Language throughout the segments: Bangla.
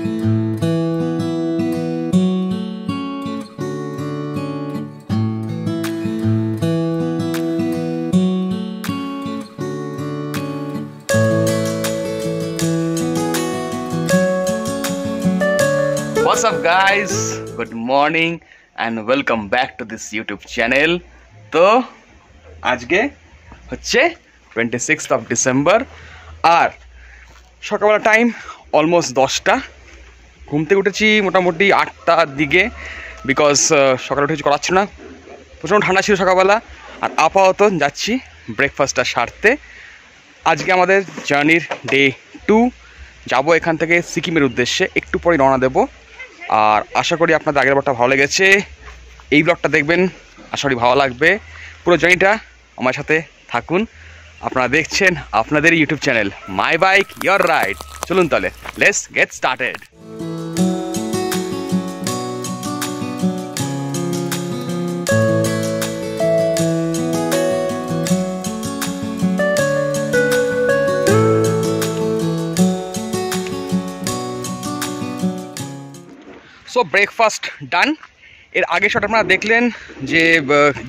What's up guys, good morning and welcome back to this YouTube channel. তো আজকে হচ্ছে 26th of December আর সকালবেলা টাইম অলমোস্ট 10টা। ঘুম থেকে উঠেছি মোটামুটি 8টার দিকে, বিকজ সকালে উঠে কিছু করাচ্ছি না, প্রচণ্ড ঠান্ডা ছিল সকালবেলা। আর আপাতত যাচ্ছি ব্রেকফাস্টটা সারতে। আজকে আমাদের জার্নির ডে 2, যাবো এখান থেকে সিকিমের উদ্দেশ্যে, একটু পরে রওনা দেবো। আর আশা করি আপনাদের আগের ব্লগটা ভালো লেগেছে, এই ব্লগটা দেখবেন, আশা করি ভালো লাগবে। পুরো জার্নিটা আমার সাথে থাকুন। আপনারা দেখছেন আপনাদের YouTube channel my bike your ride. চলুন তাহলে, let's get started. So breakfast done. এর আগে শট আপনারা দেখলেন যে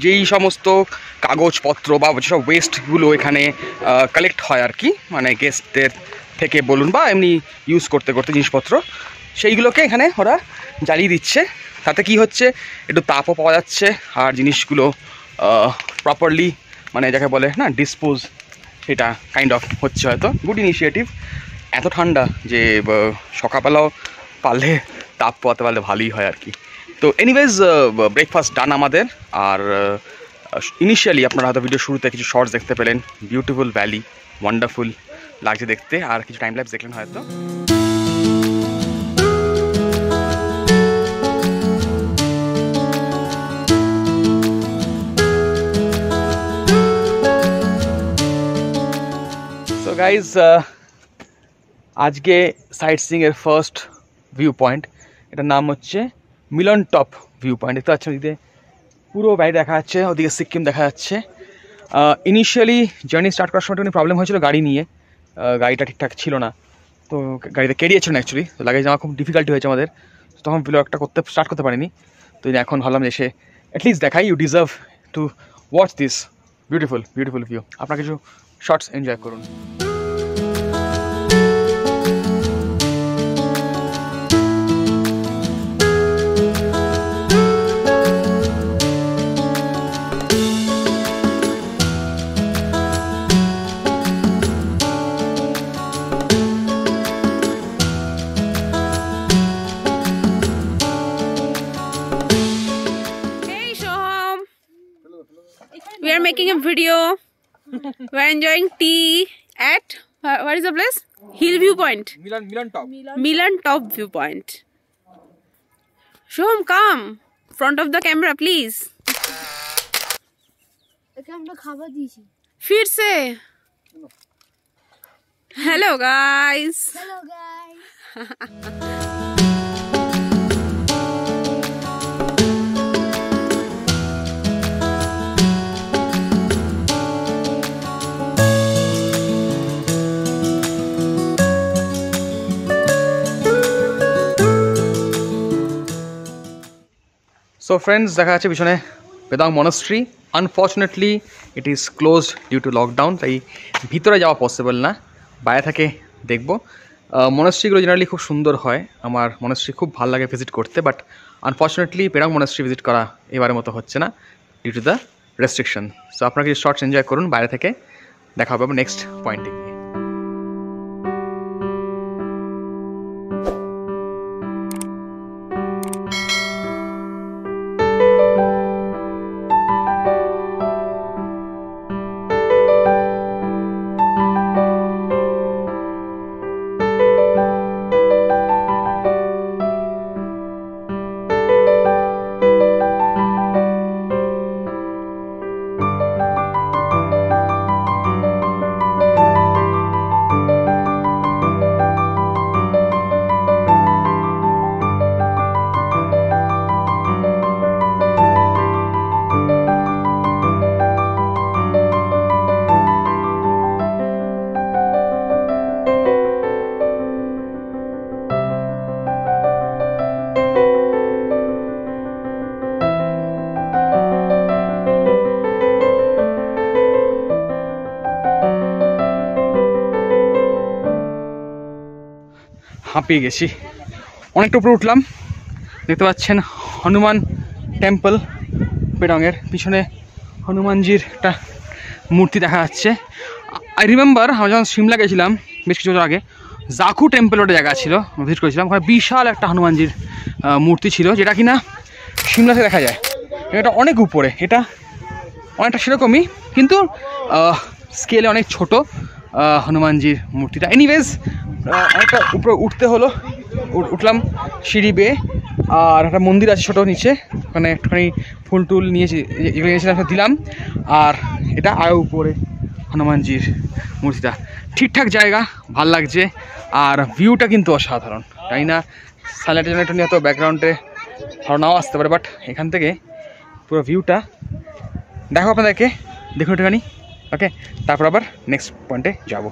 যেই সমস্ত কাগজপত্র বা যেসব ওয়েস্টগুলো এখানে কালেক্ট হয় আর কি, মানে গেস্টদের থেকে বলুন বা এমনি ইউজ করতে করতে জিনিসপত্র, সেইগুলোকে এখানে ওরা জ্বালিয়ে দিচ্ছে। তাতে কি হচ্ছে, একটু তাপও পাওয়া যাচ্ছে আর জিনিসগুলো প্রপারলি মানে যাকে বলে না ডিসপোজ, সেটা কাইন্ড অফ হচ্ছে হয়তো। Good initiative. এত ঠান্ডা যে সকালবেলাও পারলে তাপ পোয়াতে পারলে ভালোই হয় আর কি। তো এনিওয়েজ ব্রেকফাস্ট ডান আমাদের। আর ইনিশিয়ালি আপনারা হয়তো ভিডিও শুরুতে কিছু শর্টস দেখতে পেলেন, বিউটিফুল ভ্যালি, ওয়ান্ডারফুল লাগছে দেখতে। আর কিছু টাইম ল্যাপস দেখলেন হয়তো। সো গাইজ, আজকে সাইট সিইংয়ের ফার্স্ট ভিউ পয়েন্ট, এটার নাম হচ্ছে মিলন টপ ভিউ পয়েন্ট। দেখতে পাচ্ছেন ওদিকে পুরো বাড়ি দেখা যাচ্ছে, ওদিকে সিকিম দেখা যাচ্ছে। ইনিশিয়ালি জার্নি স্টার্ট করার সময় একটু প্রবলেম হয়েছিল গাড়ি নিয়ে, গাড়িটা ঠিকঠাক ছিল না, তো গাড়িতে কেরিয়েছিল না অ্যাকচুয়ালি, তো লাগেজ নেওয়া খুব ডিফিকাল্টি হয়েছে আমাদের, তখন ব্লগটা স্টার্ট করতে পারিনি। তো এখন ভাবলাম যে এসে অ্যাটলিস্ট দেখাই, you deserve to watch this beautiful beautiful view. আপনারা কিছু শর্টস এনজয় করুন। We are making a video. We are enjoying tea at what is the place? Hill Viewpoint. Milan Top. Milan Top Viewpoint. Shoham, come front of the camera, please. फिर से. Hello guys. Hello guys. So friends, দেখা যাচ্ছে পিছনে Pedong monastery. Unfortunately it is closed due to lockdown, তাই ভিতরে যাওয়া পসিবল না, বাইরে থেকে দেখব। মনাস্ট্রিগুলো জেনারেলি খুব সুন্দর হয়, আমার মনাস্ট্রি খুব ভালো লাগে ভিজিট করতে, but unfortunately Pedong monastery visit করা এবারের মতো হচ্ছে না due to the restriction. So আপনারা কিছু শর্টস এনজয় করুন বাইরে থেকে, দেখা হবে নেক্সট পয়েন্টে গিয়ে। হাঁপিয়ে গেছি। অনেকটা উপরে উঠলাম, দেখতে পাচ্ছেন হনুমান টেম্পল পেডংয়ের পিছনে হনুমানজির একটা মূর্তি দেখা যাচ্ছে। আই রিমেম্বার আমরা যখন সিমলা গেছিলাম বেশ কিছু বছর আগে, জাকু টেম্পল একটা জায়গা ছিল, ভিজিট করেছিলাম। ওখানে বিশাল একটা হনুমানজির মূর্তি ছিল, যেটা কিনা সিমলাতে দেখা যায়। এটা অনেক উপরে, এটা অনেকটা সেরকমই, কিন্তু স্কেলে অনেক ছোট হনুমানজির মূর্তিটা। এনিওয়েজ অনেকটা উপরে উঠতে হলো, উঠলাম সিঁড়ি বেয়ে। আর একটা মন্দির আছে ছোটো নিচে, ওখানে একটুখানি ফুল টুল নিয়েছি, এগুলো নিয়েছিলাম দিলাম। আর এটা আরও উপরে হনুমানজির মূর্তিটা। ঠিকঠাক জায়গা, ভাল লাগছে। আর ভিউটা কিন্তু অসাধারণ, তাই না? সানলাইটের জন্য একটু হয়তো ব্যাকগ্রাউন্ডে ভালো নাও আসতে পারে, বাট এখান থেকে পুরো ভিউটা দেখো আপনাদেরকে, দেখুন একটুখানি। ওকে, তারপর আবার নেক্সট পয়েন্টে যাব।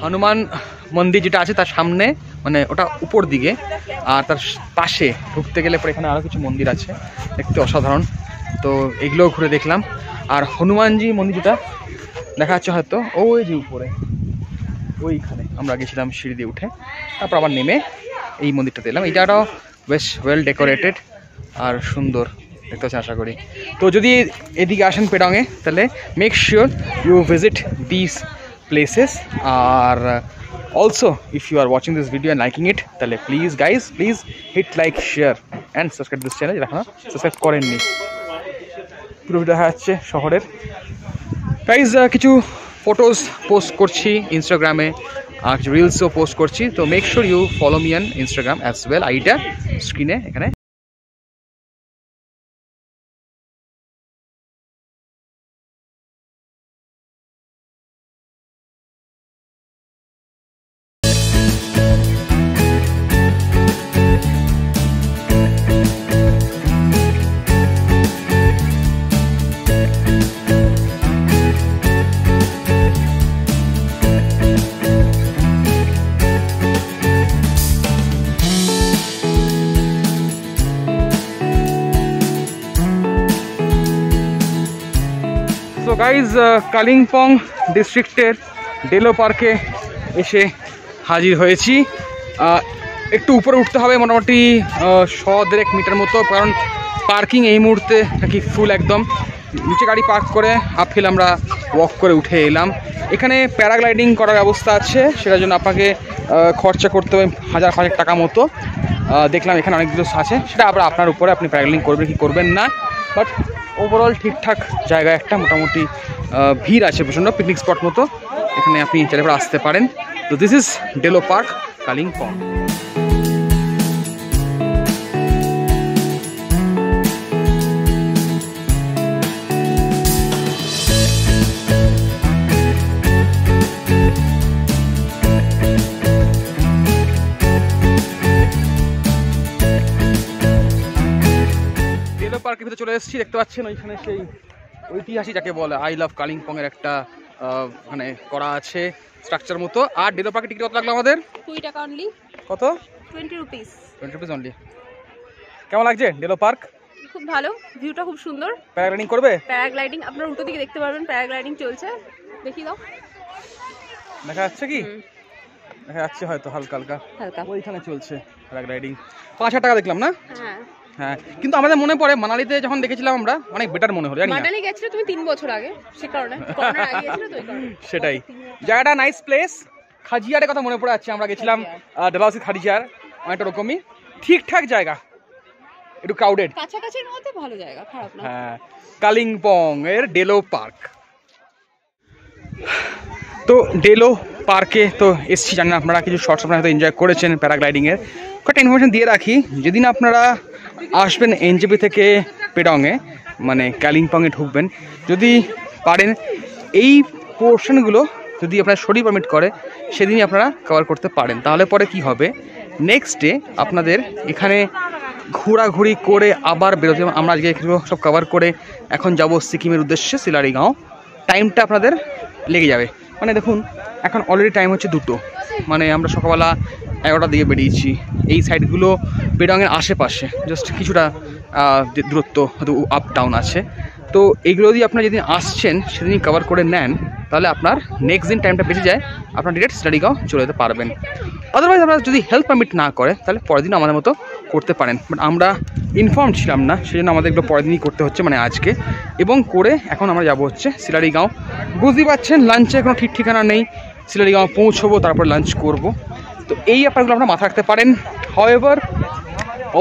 হনুমান মন্দির যেটা আছে তার সামনে, মানে ওটা উপর দিকে, আর তার পাশে ঢুকতে গেলে পরে এখানে আরও কিছু মন্দির আছে, দেখতে অসাধারণ। তো এগুলোও ঘুরে দেখলাম। আর হনুমানজি মন্দির যেটা দেখা যাচ্ছে হয়তো ওই যে উপরে, ওইখানে আমরা গেছিলাম সিঁড়ি দিয়ে উঠে, তারপর আবার নেমে এই মন্দিরটাতে এলাম। এইটাও বেশ ওয়েল ডেকোরেটেড আর সুন্দর দেখতে পাচ্ছেন আশা করি। তো যদি এদিকে আসেন পেডংয়ে, তাহলে make sure you visit this places. Or also if you are watching this video and liking it, তাহলে please guys please hit like, share and subscribe this channel, এখনো সাবস্ক্রাইব করেননি। পুরো দেখা যাচ্ছে শহরের। গাইজ কিছু ফটোস পোস্ট করছি ইনস্টাগ্রামে, আর কিছু রিলসও পোস্ট করছি। তো make sure you follow me on Instagram as well. আইডিটা স্ক্রিনে এখানে। তো গাইজ কালিম্পং ডিস্ট্রিক্টের ডেলো পার্কে এসে হাজির হয়েছি। একটু উপরে উঠতে হবে, মোটামুটি 100-1.5 মিটার মতো, কারণ পার্কিং এই মুহূর্তে নাকি ফুল একদম। নিচে গাড়ি পার্ক করে আপহিল আমরা ওয়াক করে উঠে এলাম। এখানে প্যারাগ্লাইডিং করার ব্যবস্থা আছে, সেটার জন্য আপনাকে খরচা করতে হবে 1000 টাকা মতো। দেখলাম এখানে অনেক কিছু আছে, সেটা আবার আপনার উপরে, আপনি প্যারাগ্লাইডিং করবেন কি করবেন না। বাট ওভারঅল ঠিকঠাক জায়গা একটা, মোটামুটি ভিড় আছে প্রচণ্ড, পিকনিক স্পট মতো। এখানে আপনি চাইলে করে আসতে পারেন। তো this is Delo park, Kalimpong. পার্কের ভিতরে চলে এসেছি, দেখতে পাচ্ছেন ওইখানে সেই ঐতিহাসিক যাকে বলে আই লাভ কালিম্পং এর একটা মানে করা আছে স্ট্রাকচার মতো। আর ডেলো পার্কের টিকিট কত লাগলো আমাদের? 20 টাকা অনলি। কত? 20 রুপিস। 20 rupees only. কেমন লাগছে ডেলো পার্ক? খুব ভালো, ভিউটা খুব সুন্দর। প্যারাগ্লাইডিং করবে? প্যারাগ্লাইডিং আপনার উল্টো দিকে দেখতে পারবেন, প্যারাগ্লাইডিং চলছে, দেখিয়ে দাও। দেখা যাচ্ছে কি? দেখা যাচ্ছে হয়তো হালকা হালকা হালকা, ওইখানে চলছে প্যারাগ্লাইডিং। 5000 টাকা দেখলাম না? হ্যাঁ হ্যাঁ, কিন্তু আমাদের মনে পড়ে মানালিতে যখন দেখেছিলাম আমরা অনেক বেটার মনে হলো। জানি না, মানালি গেছিলে তুমি 3 বছর আগে, সে কারণে করোনার আগে গেছিলে তো, এই কারণে। সেটাই, জায়গাটা নাইস প্লেস। খাজিয়ারের কথা মনে পড়ে যাচ্ছে, আমরা গেছিলাম ডালহাউসি খাজিয়ার। অনেকটা রকমই ঠিকঠাক জায়গা, একটু ক্রাউডেড, কাছাকাছির মধ্যে ভালো জায়গা, খারাপ না। হ্যাঁ, কালিম্পং এর ডেলো পার্ক। তো ডেলো পার্কে তো এসছি, জানেন আপনারা কিছু শর্টস আপনারা হয়তো এনজয় করেছেন প্যারাগ্লাইডিংয়ের। কয়েকটা ইনফরমেশন দিয়ে রাখি, যেদিন আপনারা আসবেন এনজেপি থেকে পেডংয়ে, মানে কালিম্পংয়ে ঢুকবেন, যদি পারেন এই পোর্শনগুলো যদি আপনার শরীর পারমিট করে সেদিনই আপনারা কভার করতে পারেন। তাহলে পরে কি হবে, নেক্সট ডে আপনাদের এখানে ঘোরাঘুরি করে আবার বেরোতে, আমরা আজকে এগুলো সব কভার করে এখন যাব সিকিমের উদ্দেশ্যে সিলারিগাঁও। টাইমটা আপনাদের লেগে যাবে, মানে দেখুন এখন অলরেডি টাইম হচ্ছে 2টো, মানে আমরা সকালবেলা 11টার দিকে বেরিয়েছি। এই সাইডগুলো পেডংয়ের আশেপাশে, জাস্ট কিছুটা দূরত্ব হয়তো আপ ডাউন আছে। তো এইগুলো যদি আপনারা যেদিন আসছেন সেদিনই কভার করে নেন, তাহলে আপনার নেক্সট দিন টাইমটা বেঁচে যায়, আপনার ডিরেক্ট সিলারিগাঁও চলে যেতে পারবেন। আদারওয়াইজ আপনারা যদি হেল্প পারমিট না করে তাহলে পরের দিন আমাদের মতো করতে পারেন, বাট আমরা ইনফর্ম ছিলাম না, সেই জন্য আমাদের এগুলো পরের দিনই করতে হচ্ছে, মানে আজকে। এবং করে এখন আমরা যাব হচ্ছে সিলারিগাঁও। বুঝতেই পারছেন লাঞ্চে কোনো ঠিক ঠিকানা নেই, সিলারিগাঁও পৌঁছবো তারপর লাঞ্চ করব। তো এই ব্যাপারগুলো আপনারা মাথা রাখতে পারেন। হাউএভার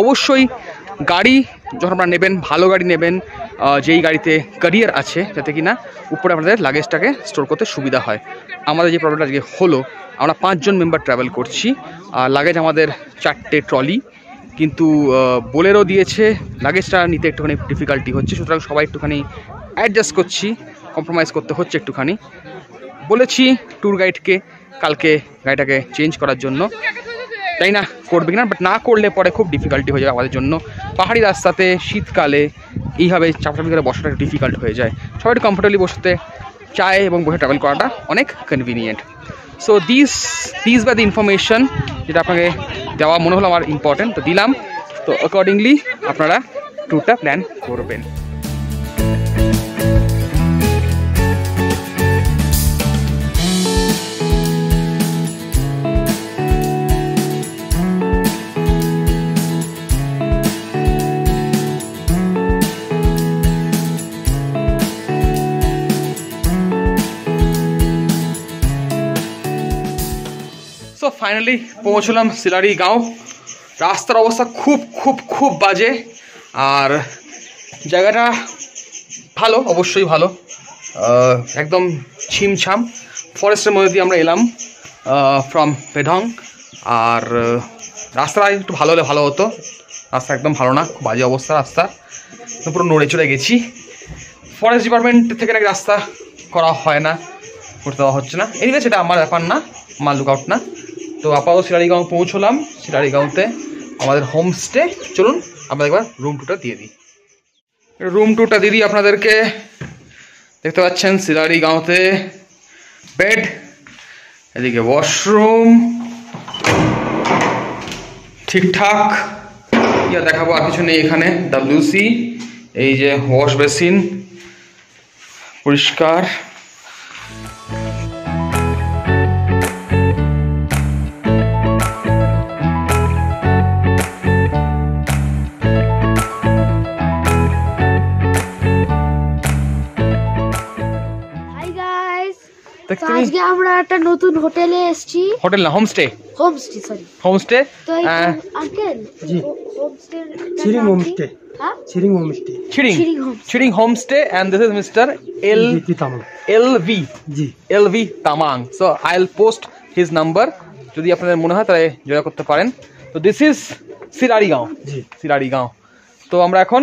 অবশ্যই গাড়ি যখন আপনারা নেবেন, ভালো গাড়ি নেবেন, যেই গাড়িতে ক্যারিয়ার আছে, যাতে কি না উপরে আপনাদের লাগেজটাকে স্টোর করতে সুবিধা হয়। আমাদের যে প্রবলেমটা আজকে হলো, আমরা 5 জন মেম্বার ট্রাভেল করছি, আর লাগেজ আমাদের 4টে ট্রলি, কিন্তু বোলেরো দিয়েছে, লাগেজটা নিতে একটুখানি ডিফিকাল্টি হচ্ছে, সুতরাং সবাই একটুখানি অ্যাডজাস্ট করছি, কম্প্রোমাইজ করতে হচ্ছে একটুখানি। বলেছি ট্যুর গাইডকে কালকে গাড়িটাকে চেঞ্জ করার জন্য, তাই না করবে কিনা, বাট না করলে পরে খুব ডিফিকাল্টি হয়ে যাবে আমাদের জন্য। পাহাড়ি রাস্তাতে শীতকালে এইভাবে চাপাচাপি করে বসাটা একটু ডিফিকাল্ট হয়ে যায়, সবাই একটু কমফোর্টেবলি বসতে চায় এবং বসে ট্রাভেল করাটা অনেক কনভিনিয়েন্ট। সো দিস বা দ্য ইনফরমেশন যেটা আপনাকে দেওয়া মনে হলো আমার ইম্পর্টেন্ট, তো দিলাম। তো অ্যাকর্ডিংলি আপনারা ট্যুরটা প্ল্যান করবেন। সো ফাইনালি পৌঁছলাম সিলারিগাঁও। রাস্তার অবস্থা খুব খুব খুব বাজে, আর জায়গাটা ভালো, অবশ্যই ভালো, একদম ছিমছাম ফরেস্টের মধ্যে দিয়ে আমরা এলাম ফ্রম পেডং। আর রাস্তাটা একটু ভালো হলে ভালো হতো, রাস্তা একদম ভালো না, খুব বাজে অবস্থা রাস্তা, পুরো নড়ে চলে গেছি। ফরেস্ট ডিপার্টমেন্ট থেকে নাকি রাস্তা করা হয় না, করতে দেওয়া হচ্ছে না, এনিওয়ে সেটা আমার ব্যাপার না, আমার লুক আউট না। তো আপাতত সিলারিগাঁও পৌঁছলাম, সিলারিগাঁওতে আমাদের হোমস্টে। চলুন আপনাদের একবার রুম টুরটা দিয়ে দিই। রুম টুরটা দিয়ে দিই আপনাদেরকে। দেখতে পাচ্ছেন সিলারিগাঁওতে বেড, এদিকে ওয়াশরুম ঠিকঠাক, ইয়া দেখাবো আর কিছু নেই এখানে। WC, এই যে ওয়াশ বেসিন পরিষ্কার। আজকে আমরা একটা নতুন হোটেলে এসেছি। হোটেল না, হোমস্টে। Sorry, homestay. তো uncle, ji, homestay Chiring homestay. হ্যাঁ, Chiring homestay. Chiring homestay, and this is Mr. LV ji, LV Tamang. So I will post his number, যদি আপনাদের মনে হয় তাহলে যোগাযোগ করতে পারেন। তো দিস ইজ সিলারিগাঁও। জি, সিলারিগাঁও। তো আমরা এখন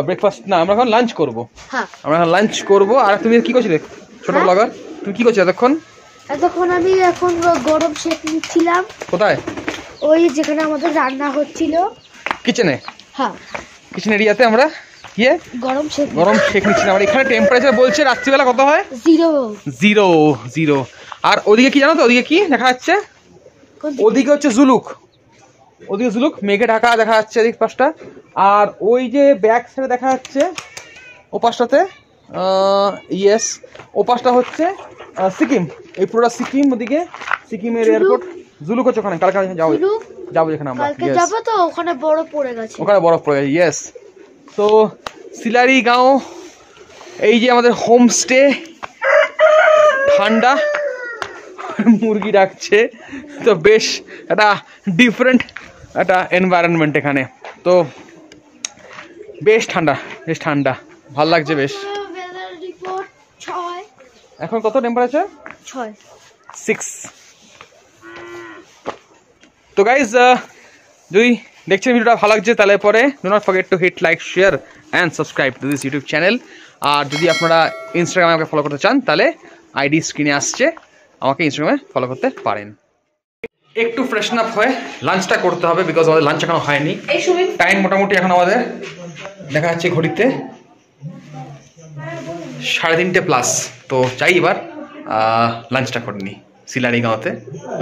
ব্রেকফাস্ট না, আমরা এখন লাঞ্চ করবো। হ্যাঁ, আমরা এখন লাঞ্চ করবো। আর তুমি কি করছিলে ছোট ব্লগার, তুমি কি করছো এতক্ষণ? আমি এখন গরম শেক নিচ্ছিলাম। কোথায়? ওই যেখানে আমাদের রান্না হচ্ছিল, কিচেনে। হ্যাঁ, কিচেন এরিয়াতে আমরা গিয়ে গরম শেক নিচ্ছিলাম। আর এখানে টেম্পারেচার বলছে রাত্রিবেলা কত হয়? 0। আর ওদিকে কি জানো তো, ওদিকে কি দেখা যাচ্ছে? ওদিকে হচ্ছে জুলুক, মেঘে ঢাকা দেখা যাচ্ছে এদিক পাশটা। আর ওই যে ব্যাক সাইডে দেখা যাচ্ছে ও পাশটাতে, ইয়েস, ও পাশটা হচ্ছে সিকিম। এই পুরোটা সিকিম, ওদিকে সিকিমের এয়ারপোর্ট। জুলুক হচ্ছে ওখানে, কালকে যাবো যেখানে আমরা যাবো, তো ওখানে বরফ পড়ে গেছে, ইয়েস। তো সিলারিগাঁও, এই যে আমাদের হোমস্টে, ঠান্ডা, মুরগি ডাকছে, তো বেশ একটা ডিফারেন্ট একটা এনভায়রনমেন্ট এখানে। তো বেশ ঠান্ডা, বেশ ঠান্ডা, ভালো লাগছে বেশ। এখন কত টেম্পারেচার? 6। তো গাইজ যদি দেখছেন ভিডিওটা ভালো লাগছে তাহলে পরে do not forget to hit like, share and subscribe to this YouTube channel. আর যদি আপনারা ইনস্টাগ্রামে আমাকে ফলো করতে চান তাহলে আইডি স্ক্রিনে আসছে, আমাকে ইনস্টাগ্রামে ফলো করতে পারেন। একটু ফ্রেশন আপ হয়ে লাঞ্চটা করতে হবে, বিকজ আমাদের লাঞ্চ এখনো হয়নি। টাইম মোটামুটি এখন আমাদের দেখা যাচ্ছে ঘড়িতে 3:30+। তো চাই এবার লাঞ্চটা করে নিই। সিলারিগাঁওতে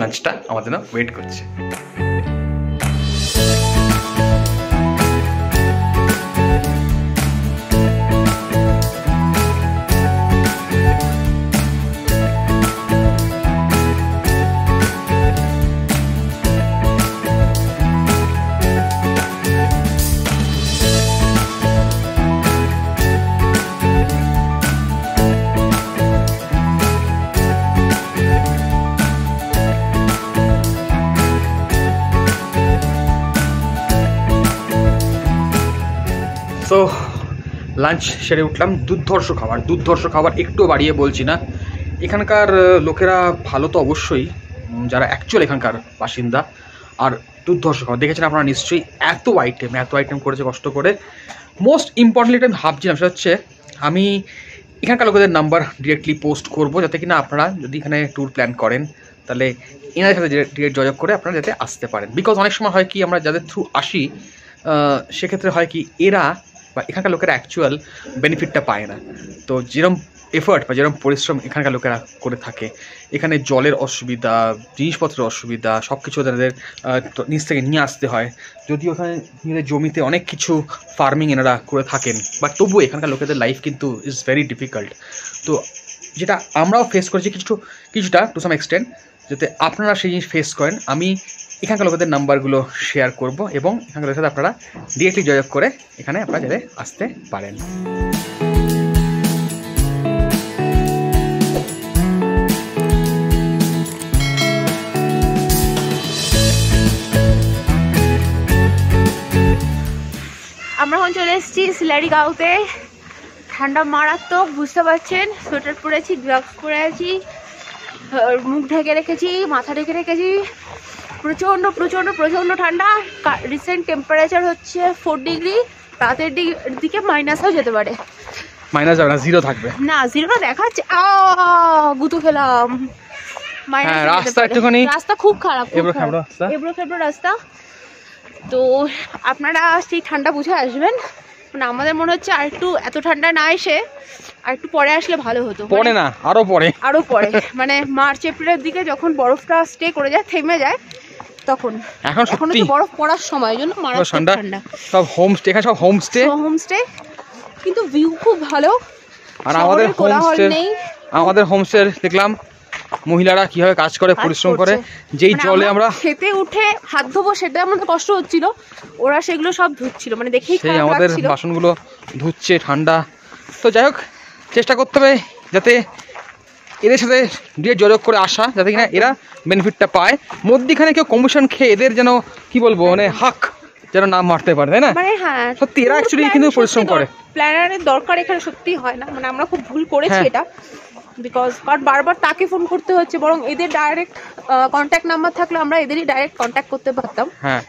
লাঞ্চটা আমাদের না ওয়েট করছে। তো লাঞ্চ সেরে উঠলাম। দুর্ধর্ষ খাবার একটু বাড়িয়ে বলছি না। এখানকার লোকেরা ভালো তো অবশ্যই, যারা অ্যাকচুয়াল এখানকার বাসিন্দা। আর দুর্ধর্ষ খাবার দেখেছেন আপনারা নিশ্চয়ই, এত আইটেম করেছে কষ্ট করে। মোস্ট ইম্পর্টেন্টলি আমি ভাবছিলাম সেটা হচ্ছে আমি এখানকার লোকেদের নাম্বার ডিরেক্টলি পোস্ট করব, যাতে কিনা আপনারা যদি এখানে ট্যুর প্ল্যান করেন তাহলে এনাদের সাথে ডিরেক্ট যোগাযোগ করে আপনারা যাতে আসতে পারেন। বিকজ অনেক সময় হয় কি, আমরা যাদের থ্রু আসি সেক্ষেত্রে হয় কি এরা বা এখানকার লোকেরা অ্যাকচুয়াল বেনিফিটটা পায় না। তো যেরকম এফার্ট বা যেরকম পরিশ্রম এখানকার লোকেরা করে থাকে, এখানে জলের অসুবিধা, জিনিসপত্রের অসুবিধা, সব কিছু তাদের নিচ থেকে নিয়ে আসতে হয়। যদিও ওখানে নিজেদের জমিতে অনেক কিছু ফার্মিং এনারা করে থাকেন, বাট তবুও এখানকার লোকেদের লাইফ কিন্তু ইজ ভেরি ডিফিকাল্ট। তো যেটা আমরাও ফেস করেছি কিছুটা টু সাম এক্সটেন্ট, যাতে আপনারা সেই জিনিস ফেস করেন, আমি এখানকার লোকেদের নাম্বারগুলো শেয়ার করব এবং এখানকার লোকের সাথে আপনারা ডিরেক্টলি যোগাযোগ করে এখানে আপনারা যাতে আসতে পারেন। আমরা এখন চলে এসেছি সিলারিগাঁওতে। ঠান্ডা মারাত্মক, বুঝতে পারছেন। সোয়েটার পরেছি, গ্লাভস পরে আছি, মুখ ঢেকে রেখেছি, মাথা ঢেকে রেখেছি। প্রচণ্ড প্রচণ্ড প্রচণ্ড ঠান্ডা। রিসেন্ট টেম্পারেচার হচ্ছে 4 ডিগ্রি, রাতের দিকে মাইনাসও যেতে পারে। মাইনাস যাবে না, 0 থাকবে। না, 0 দেখাচ্ছে। গুঁতো খেলাম। রাস্তা একটুখানি, রাস্তা খুব খারাপ, এবড়ো খেবড়ো রাস্তা। তো আপনারা সেই ঠান্ডা বুঝে আসবেন। মানে আমাদের মনে হচ্ছে আর একটু এত ঠান্ডা না এসে আর একটু পরে আসলে ভালো হতো। পরে না, আরো পরে মানে মার্চ এপ্রিলের দিকে যখন বরফটা স্টে করে যায়, থেমে যায়, তখন। এখন তো বরফ পড়ার সময়, জন্য মারাত্মক ঠান্ডা। সব হোমস্টে, এখানে সব হোমস্টে, কিন্তু ভিউ খুব ভালো। আর আমাদের হোমস্টে দেখলাম মহিলারা কিভাবে কাজ করে, পরিশ্রম করে। যেই জলে আমরা খেতে উঠে হাত ধোবো সেটা আমাদের কষ্ট হচ্ছিল, ওরা সেগুলো সব ধুচ্ছিল, মানে দেখেই সেই আমাদের বাসনগুলো ধুচ্ছে ঠান্ডা। তো যাই হোক, চেষ্টা করতে হবে যাতে এদের সাথে ডিরেক্ট যোগাযোগ করে আসা, যাতে কিনা এরা বেনিফিটটা পায়। মধ্যিখানে কেউ কমিশন খেয়ে এদের যেন কি বলবো, মানে হাক যেন নাম মারতে পারে, তাই না? মানে হ্যাঁ, সত্যি এরা অ্যাকচুয়ালি কিন্তু পরিশ্রম করে। প্ল্যানারের দরকার এখানে সত্যি হয় না, মানে আমরা খুব ভুল করেছি এটা। বিকজ বারবার তাকে ফোন করতে হচ্ছে, বরং এদের ডাইরেক্ট কন্ট্যাক্ট নাম্বার থাকলে আমরা এদেরই ডাইরেক্ট কন্ট্যাক্ট করতে পারতাম। হ্যাঁ,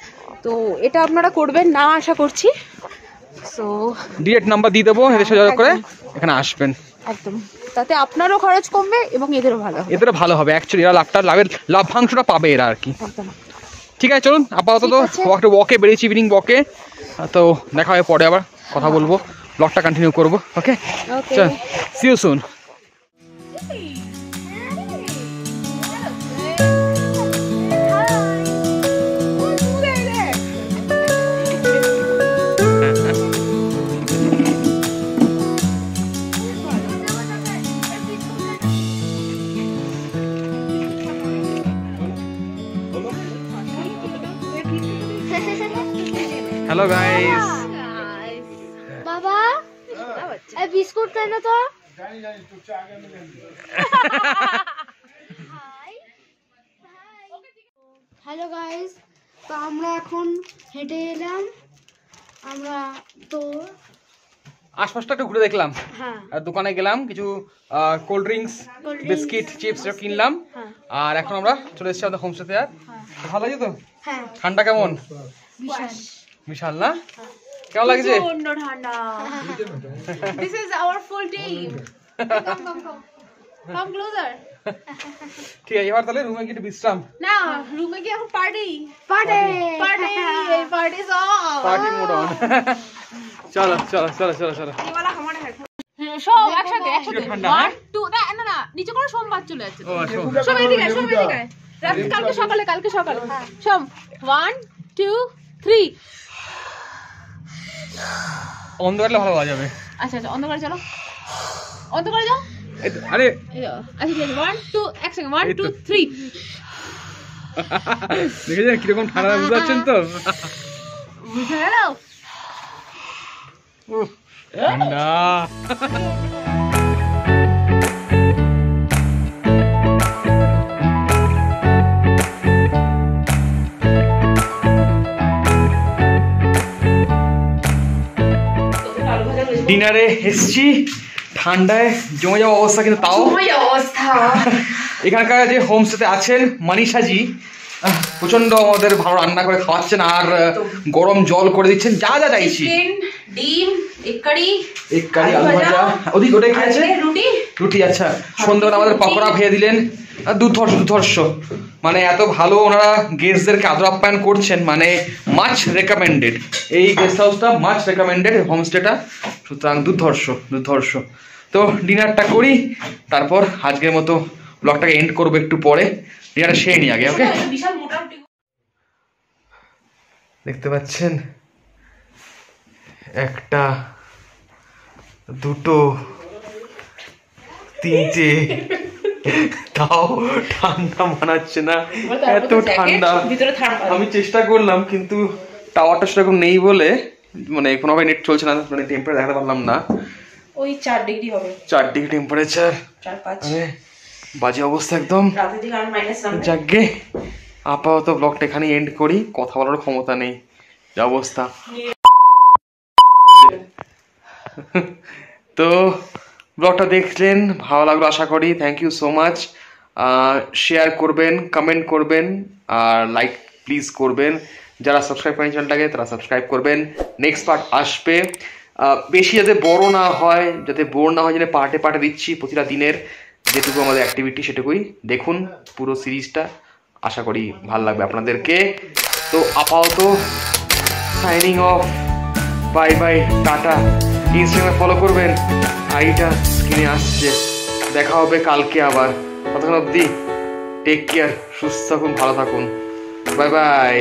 তো এটা আপনারা করবেন না আশা করছি। সো ডিরেক্ট নাম্বার দিয়ে দেবো, এদের সাথে যোগাযোগ করে এখানে আসবেন। একদম, তাতে আপনারও খরচ কমবে এবং এদেরও ভালো হবে। অ্যাকচুয়ালি এরা লাভাংশটা পাবে এরা আর কি। একদম। ঠিক আছে, চলুন আপাতত ওয়াকে বেরিয়েছি, ইভিনিং ওয়াকে। তো দেখা হবে পরে, আবার কথা বলবো, ব্লগটা কন্টিনিউ করবো। ওকে, চল, see you soon. Hello guys. বাবা, এই বিস্কুট তাই না তো? হ্যালো গাইস, তো আমরা এখন হেঁটে এলাম। আমরা তো আশপাশটা একটু ঘুরে দেখলাম, হ্যাঁ আর দোকানে গেলাম, কিছু কোল্ড ড্রিঙ্কস, বিস্কিট, চিপস সব কিনলাম। হ্যাঁ আর এখন আমরা চলে এসেছি আমাদের হোমস্টেতে। আর ভালো লাগছে তো? হ্যাঁ ঠান্ডা কেমন? বিশাল। বিশাল না? কেমন লাগছে? প্রচন্ড ঠান্ডা। This is our full team. Come closer. ঠিক আছে, এবার তাহলে রুমে গিয়ে একটু বিশ্রাম। না, রুমে গিয়ে এখন party. Party party, party song. Party mode on. চলো চলো চলো চলো চলো। ये वाला हमारा है। সব একসাথে একসাথে। ঠান্ডা, 1 2 না না না, নিচে করে সোমবার চলে যাচ্ছে। ও আচ্ছা। সব এদিকে সব এদিকে। রাত কালকে সকালে সব 1 2 3। অন্ধকারে ভালো হওয়া যাবে। আচ্ছা আচ্ছা, অন্ধকারে চলো, অন্ধকারে যাও। আরে আচ্ছা ঠিক আছে, 1 2 এক সেকেন্ড, 1 2 3। দেখেছেন কিরকম ঠান্ডা, বুঝতে পারছেন তো? বুঝে গেল? ঠান্ডা। ডিনারে এসছি, ঠান্ডায় জমে যাওয়া অবস্থা, কিন্তু তাও অবস্থা। এখানকার যে হোমস্টেতে আছেন মনীষাজি প্রচন্ড আমাদের ভালো রান্না করে খাওয়াচ্ছেন, আর গরম জল করে দিচ্ছেন, যা যা চাইছি। ডিম, এক কারি, আলু ভাজা, ওদিকে ওটাই খেয়েছে, রুটি। রুটি। আচ্ছা, সন্ধ্যাবেলা আমাদের পকোড়া ভেজে দিলেন, দুর্ধর্ষ। মানে এত ভালো ওনারা গেস্টদেরকে আদর আপ্যায়ন করছেন, মানে মাচ রেকমেন্ডেড। এই গেস্ট হাউসটা মাচ রেকমেন্ডেড, হোমস্টেটা, সুতরাং দুর্ধর্ষ। তো ডিনারটা করি, তারপর আজকের মতো ব্লগটাকে এন্ড করবো একটু পরে। ডিনারটা সেরে নিই আগে, ওকে? দেখতে পাচ্ছেন, একটা, দুটো, তিনটে, তাও ঠান্ডা মানাচ্ছে না, এত ঠান্ডা। আমি চেষ্টা করলাম, কিন্তু টাওয়ারটা সেরকম নেই বলে, মানে কোনোভাবে নেট চলছে না, মানে টেম্পারেচার দেখাতে পারলাম না। ওই 4 ডিগ্রি হবে, 4 ডিগ্রি টেম্পারেচার, 4-5। আরে বাজে অবস্থা একদম। রাতের দিকে আর মাইনাস নামবে। যাকগে, আপাতত ব্লগটা এখানে এন্ড করি, কথা বলার ক্ষমতা নেই, যা অবস্থা। তো ব্লগটা দেখলেন, ভালো লাগলো আশা করি। Thank you so much. Share করবেন, কমেন্ট করবেন, আর লাইক প্লিজ করবেন। যারা সাবস্ক্রাইব করেন চ্যানেলটাকে, তারা সাবস্ক্রাইব করবেন। নেক্সট পার্ট আসবে, বেশি যাতে বড় না হয়, যাতে বোর না হয়, যাতে পার্টে দিচ্ছি প্রতিটা দিনের যেটুকু আমাদের অ্যাক্টিভিটি, সেটুকুই দেখুন পুরো সিরিজটা, আশা করি ভালো লাগবে আপনাদেরকে। তো আপাতত signing off, bye bye, tata. ইনস্টাগ্রামে ফলো করবেন, আইটা স্ক্রিনে আসছে। দেখা হবে কালকে আবার, ততক্ষণ অবধি টেক কেয়ার, সুস্থ থাকুন, ভালো থাকুন, বাই বাই।